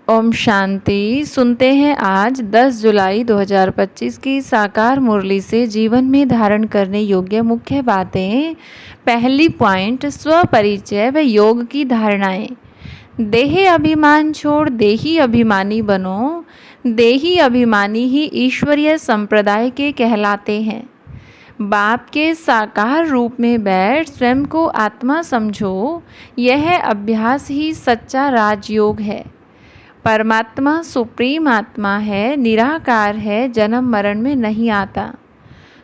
ओम शांति। सुनते हैं आज 10 जुलाई 2025 की साकार मुरली से जीवन में धारण करने योग्य मुख्य बातें। पहली पॉइंट, स्व परिचय व योग की धारणाएं। देह अभिमान छोड़ देही अभिमानी बनो। देही अभिमानी ही ईश्वरीय संप्रदाय के कहलाते हैं। बाप के साकार रूप में बैठ स्वयं को आत्मा समझो। यह अभ्यास ही सच्चा राजयोग है। परमात्मा सुप्रीम आत्मा है, निराकार है, जन्म मरण में नहीं आता।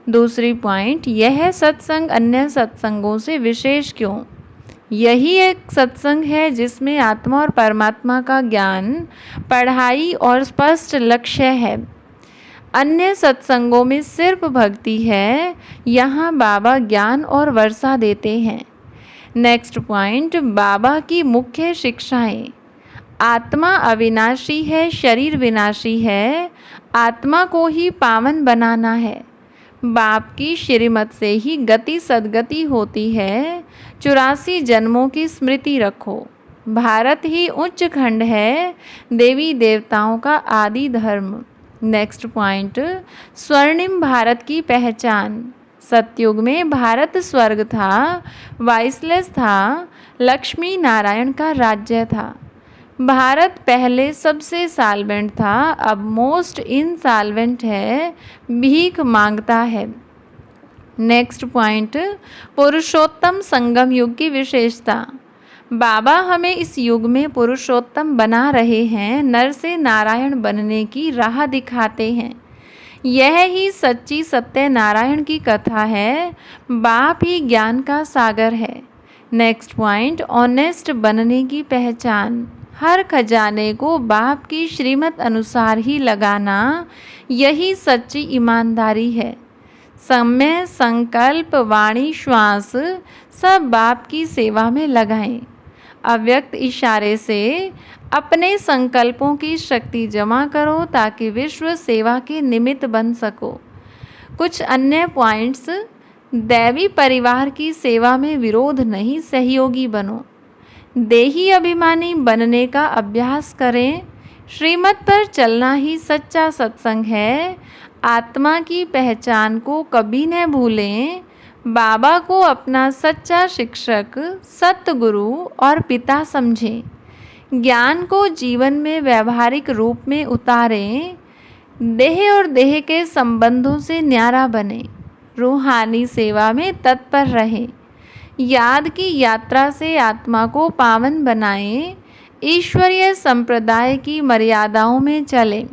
दूसरी पॉइंट, यह सत्संग अन्य सत्संगों से विशेष क्यों? यही एक सत्संग है जिसमें आत्मा और परमात्मा का ज्ञान, पढ़ाई और स्पष्ट लक्ष्य है। अन्य सत्संगों में सिर्फ भक्ति है, यहाँ बाबा ज्ञान और वर्षा देते हैं। नेक्स्ट पॉइंट, बाबा की मुख्य शिक्षाएं। आत्मा अविनाशी है, शरीर विनाशी है। आत्मा को ही पावन बनाना है। बाप की श्रीमत से ही गति सद्गति होती है। 84 जन्मों की स्मृति रखो। भारत ही उच्च खंड है, देवी देवताओं का आदि धर्म। नेक्स्ट पॉइंट, स्वर्णिम भारत की पहचान। सतयुग में भारत स्वर्ग था, वाइसलेस था, लक्ष्मी नारायण का राज्य था। भारत पहले सबसे साल्वेंट था, अब मोस्ट इनसाल्वेंट है, भीख मांगता है। नेक्स्ट पॉइंट, पुरुषोत्तम संगम युग की विशेषता। बाबा हमें इस युग में पुरुषोत्तम बना रहे हैं, नर से नारायण बनने की राह दिखाते हैं। यह ही सच्ची सत्य नारायण की कथा है। बाप ही ज्ञान का सागर है। नेक्स्ट पॉइंट, ऑनेस्ट बनने की पहचान। हर खजाने को बाप की श्रीमत अनुसार ही लगाना, यही सच्ची ईमानदारी है। समय, संकल्प, वाणी, श्वास सब बाप की सेवा में लगाएं। अव्यक्त इशारे से अपने संकल्पों की शक्ति जमा करो ताकि विश्व सेवा के निमित्त बन सको। कुछ अन्य पॉइंट्स, दैवी परिवार की सेवा में विरोध नहीं, सहयोगी बनो। देही अभिमानी बनने का अभ्यास करें। श्रीमत पर चलना ही सच्चा सत्संग है। आत्मा की पहचान को कभी न भूलें। बाबा को अपना सच्चा शिक्षक, सतगुरु और पिता समझें। ज्ञान को जीवन में व्यवहारिक रूप में उतारें। देह और देह के संबंधों से न्यारा बने। रूहानी सेवा में तत्पर रहें। याद की यात्रा से आत्मा को पावन बनाएं। ईश्वरीय संप्रदाय की मर्यादाओं में चलें।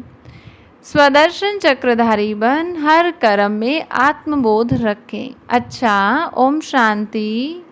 स्वदर्शन चक्रधारी बन हर कर्म में आत्मबोध रखें। अच्छा, ओम शांति।